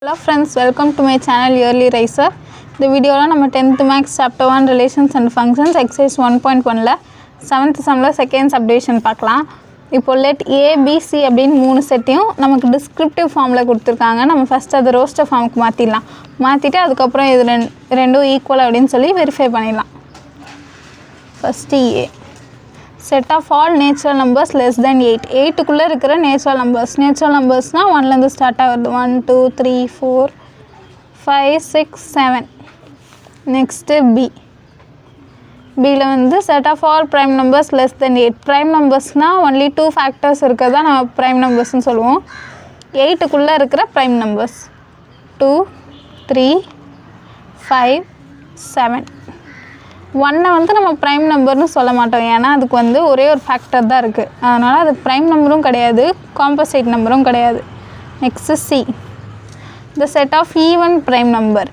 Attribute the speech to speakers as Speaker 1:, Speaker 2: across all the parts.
Speaker 1: Hello friends, welcome to my channel Yearly Riser. இந்த வீடியோவில் நம்ம 10th Maths Chapter 1 Relations and Functions Exercise 1.1ல 7th Sumல second subdivision பார்க்கலாம். இப்போ let A, B, C அப்படின்னு மூணு செட்டையும் நமக்கு டிஸ்கிரிப்டிவ் ஃபார்மில் கொடுத்துருக்காங்க. நம்ம ஃபஸ்ட் அது ரோஸ்டர் ஃபார்முக்கு மாற்றிடலாம். மாற்றிட்டு அதுக்கப்புறம் இது ரெண்டும் ஈக்குவல் அப்படின்னு சொல்லி வெரிஃபை பண்ணிடலாம். First A. Set of all natural numbers less than 8. 8க்குள்ளே இருக்கிற natural நம்பர்ஸ்னால் 1லேருந்து ஸ்டார்ட் ஆகுது. 1 2 3 4 5 6 7. Next B. Bயில் வந்து set of all prime numbers less than 8. prime numbersனால் only 2 factors இருக்கிறதா நம்ம prime numbersனு சொல்லுவோம். 8க்குள்ளே இருக்கிற prime numbers 2 3 5 7. 1 வந்து நம்ம ப்ரைம் நம்பர்னு சொல்ல மாட்டோம், ஏன்னா அதுக்கு வந்து ஒரே ஒரு ஃபேக்டர் தான் இருக்குது. அதனால் அது ப்ரைம் நம்பரும் கிடையாது, காம்போசைட் நம்பரும் கிடையாது. Next C. இந்த set of even prime number.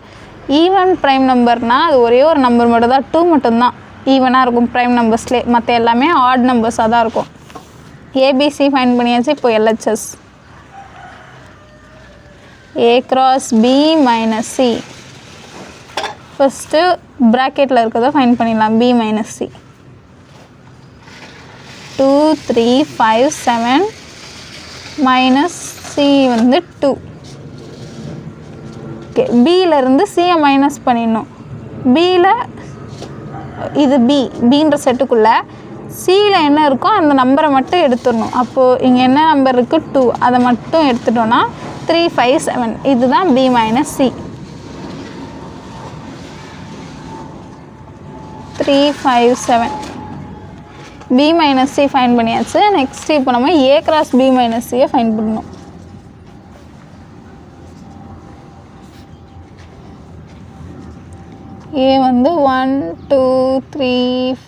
Speaker 1: Even prime நம்பர்னால் அது ஒரே ஒரு நம்பர் மட்டும் தான், 2 மட்டும்தான் ஈவனாக இருக்கும் ப்ரைம் நம்பர்ஸ்லேயே. மற்ற எல்லாமே ஆட் நம்பர்ஸாக தான் இருக்கும். ஏபிசி ஃபைன் பண்ணியாச்சு. இப்போ LHS A cross B minus C. First ப்ராக்கெட்டில் இருக்கிறத ஃபைன் பண்ணிடலாம். B minus C 2 3 5 7 minus C வந்து 2. ஓகே, பியிலேருந்து சியை மைனஸ் பண்ணிடணும். பியில் இது பின்ற செட்டுக்குள்ளே சியில் என்ன இருக்கோ அந்த நம்பரை மட்டும் எடுத்துடணும். அப்போது இங்கே என்ன நம்பர் இருக்குது 2, அதை மட்டும் எடுத்துட்டோன்னா 3 5 7. இதுதான் B minus C. 3 5 7. B minus C fine பண்ணியாச்சு. நெக்ஸ்ட் இப்போ நம்ம A cross B minus C fine பண்ணணும். A வந்து 1 2 3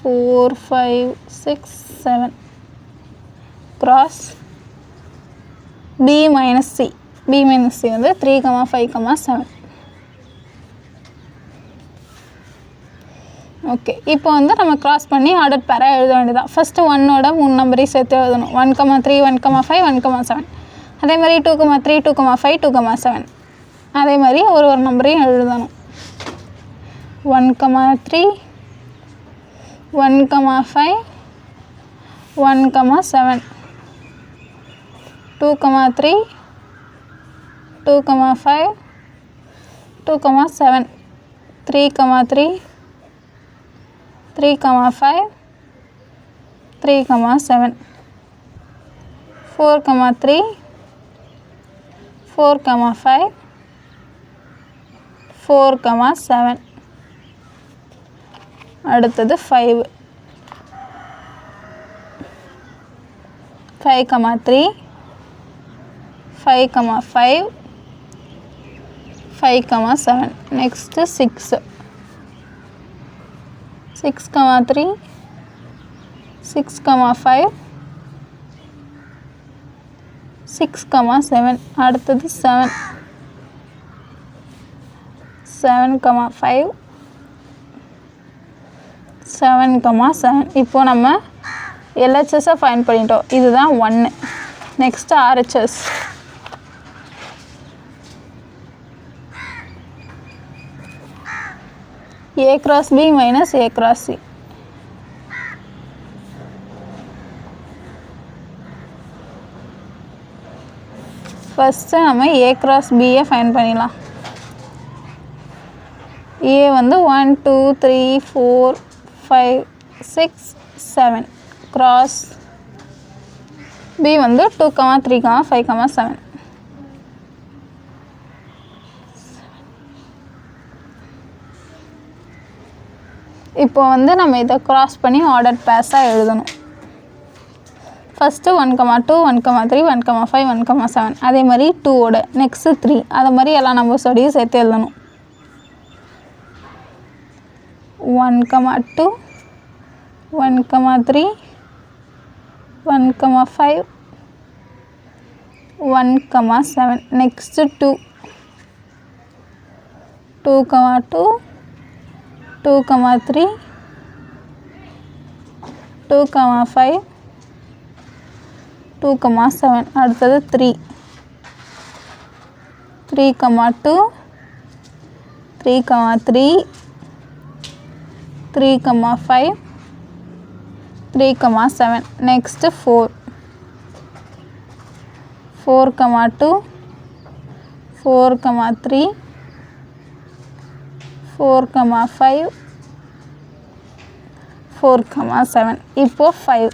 Speaker 1: 4 5 6 7 cross B minus C. B minus C வந்து 3 5 7. ஓகே, இப்போ வந்து நம்ம க்ராஸ் பண்ணி ஆர்டர் பேராக எழுத வேண்டியதான். ஃபஸ்ட்டு 1ஓட 3 நம்பரையும் சேர்த்து எழுதணும். 1 3 1 5 1 7. அதே மாதிரி 2 3 2 5 2 7. அதே மாதிரி ஒரு நம்பரையும் எழுதணும். 1 3 1 5 1 7. 2 3 2 5 2 7. 3 3 3 5 3 7. 4 3 4 5 4 7. அடுத்தது 5 3 5 5 5 7. நெக்ஸ்ட்டு 6 3 6 5 6 7. அடுத்தது 7 5 7 இப்போ நம்ம LHS ஃபைன் பண்ணிட்டோம். இதுதான் 1. Next RHS. A cross B minus A cross C. First நம்ம A cross B ஃபைன் பண்ணிடலாம். A வந்து 1 2 3 4 5 6 7 cross B வந்து 2 3 5 7. இப்போ வந்து நம்ம இதை க்ராஸ் பண்ணி ஆர்டர் பேஸாக எழுதணும். ஃபஸ்ட்டு 1 2 1 3 1 5 1 7. அதே மாதிரி 2ஓட நெக்ஸ்ட்டு 3. அதை மாதிரி எல்லா நம்பர்ஸோடையும் சேர்த்து எழுதணும். 1 2 1 3 1 5 1 7. நெக்ஸ்ட்டு 2 2 2 3 2 5 2 7. அடுத்தது 3 3, 2, 3, 3, 3, 5, 3, 7. Next 4, 4, 2, 4, 3, 4, 5, 4, 7. இப்போ 5.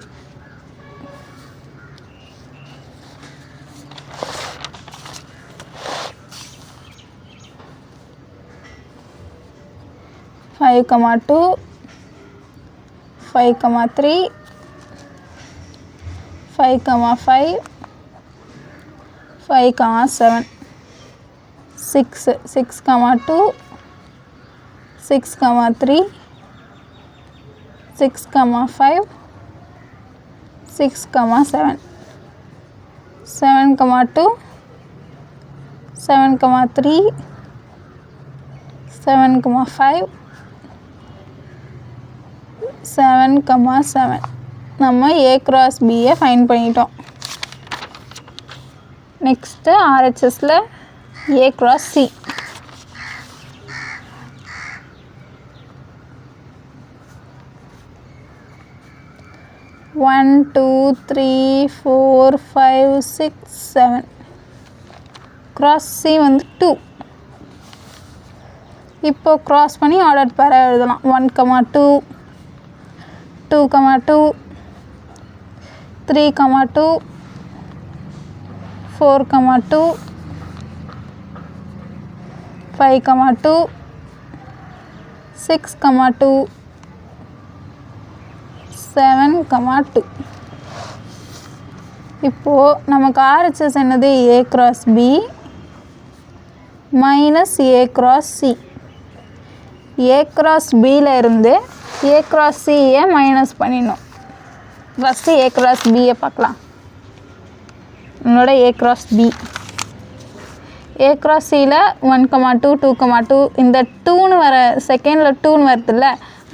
Speaker 1: 5, 2, 5, 3, 5, 5, 5, 7. 6, 6, 2, 6, 3, 6, 5, 6, 7. 7, 2, 7, 3, 7, 5, 7, 7. நம்ம A cross B ஃபைண்ட் பண்ணிட்டோம். நெக்ஸ்ட்டு RHSல A cross C. One, 2, 3, 4, 5, 6, 7. Cross C வந்து 2. இப்போ cross பண்ணி ஆர்டர் பேரா எழுதலாம். 1, 2, 2, 2, 3, 2, 4, 2, 5, 2, 6, 2, 7, 2. இப்போது நமக்கு RHS என்னது A cross B minus A cross C. A cross Bயில் இருந்து A cross Cயை மைனஸ் பண்ணிடணும். ஃபஸ்ட்டு A cross Bயை பார்க்கலாம். என்னோட A cross B. A cross Cயில் 1, 2, 2, 2 இந்த 2ன்னு வர செகண்டில் 2ன்னு வருதுல்ல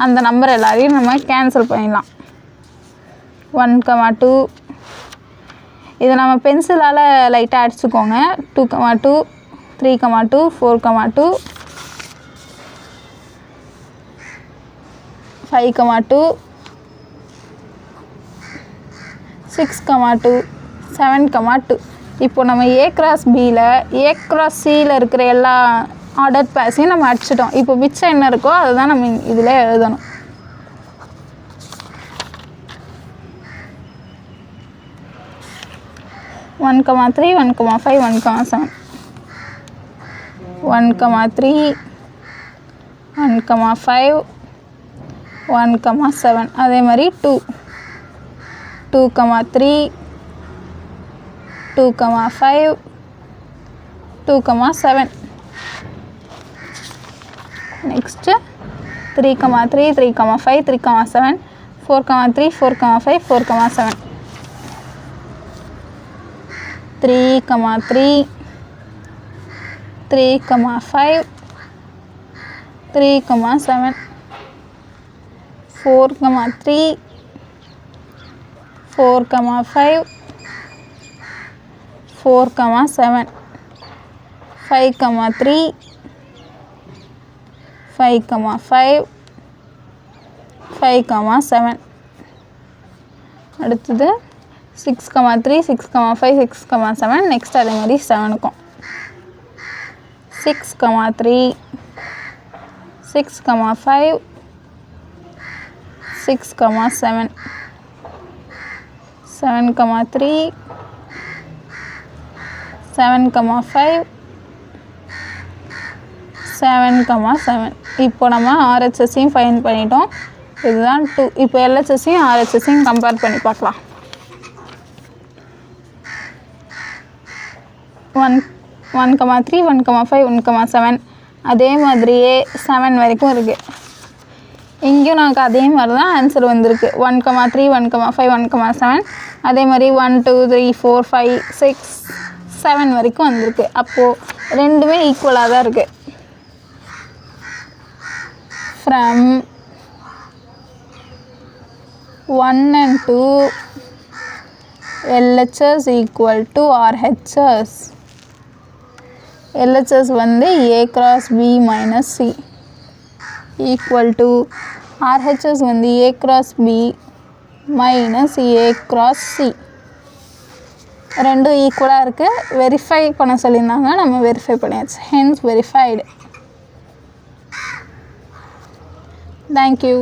Speaker 1: அந்த நம்பர் எல்லாரையும் நம்ம கேன்சல் பண்ணிடலாம். 1, 2 இதை நம்ம பென்சிலால் லைட்டாக அடிச்சுக்கோங்க. 2, 2, 3, 2, 4, 2, 5, 2, 6, 2, 7, 2. இப்போ நம்ம A cross Bயில் A cross Cயில் இருக்கிற எல்லா ஆர்டர் பேஸையும் நம்ம அடிச்சிட்டோம். இப்போ மிச்சம் என்ன இருக்கோ அதை தான் நம்ம இதில் எழுதணும். 1, 3, 1, 5, 1, 7. 1, 3, 1, 5, 1, 7. அதே மாதிரி 2, 2, 3, 2, 5, 2, 7. Next 3, 3, 3, 5, 3, 7. 4, 3, 4, 5, 4, 7. 3, 3, 3, 5, 3, 7. 4, 3, 4, 5, 4, 7. 5, 3, 5, 5, 5, 7. அடுத்தது 6, 3, 6, 5, 6, 7. நெக்ஸ்ட் அதே மாதிரி 7க்கும் 6, 3, 6, 5, 6, 7. 7, 3, 7, 5, 7, 7. இப்போ நம்ம RHSையும் ஃபைண்ட் பண்ணிட்டோம். இதுதான் 2. இப்போ LHSையும் RHSையும் கம்பேர் பண்ணி பார்க்கலாம். 1, 3, 1, 5, 1, 7. அதே மாதிரியே 7 வரைக்கும் இருக்குது. இங்கேயும் நமக்கு அதே மாதிரி தான் ஆன்சர் வந்திருக்கு. 1, 3, 1, 5, 1, 7. அதே மாதிரி 1, 2, 3, 4, 5, 6, 7 வரைக்கும் வந்திருக்கு. அப்போது ரெண்டுமே ஈக்குவலாக தான் இருக்குது. From 1 and 2 LHS equal to RHS. LHS வந்து A cross B minus C equal to RHS வந்து A cross B minus A cross C. ரெண்டும் ஈக்குவலாக இருக்குது. வெரிஃபை பண்ண சொல்லியிருந்தாங்க, நம்ம வெரிஃபை பண்ணியாச்சு. Hence verified. தேங்க்யூ.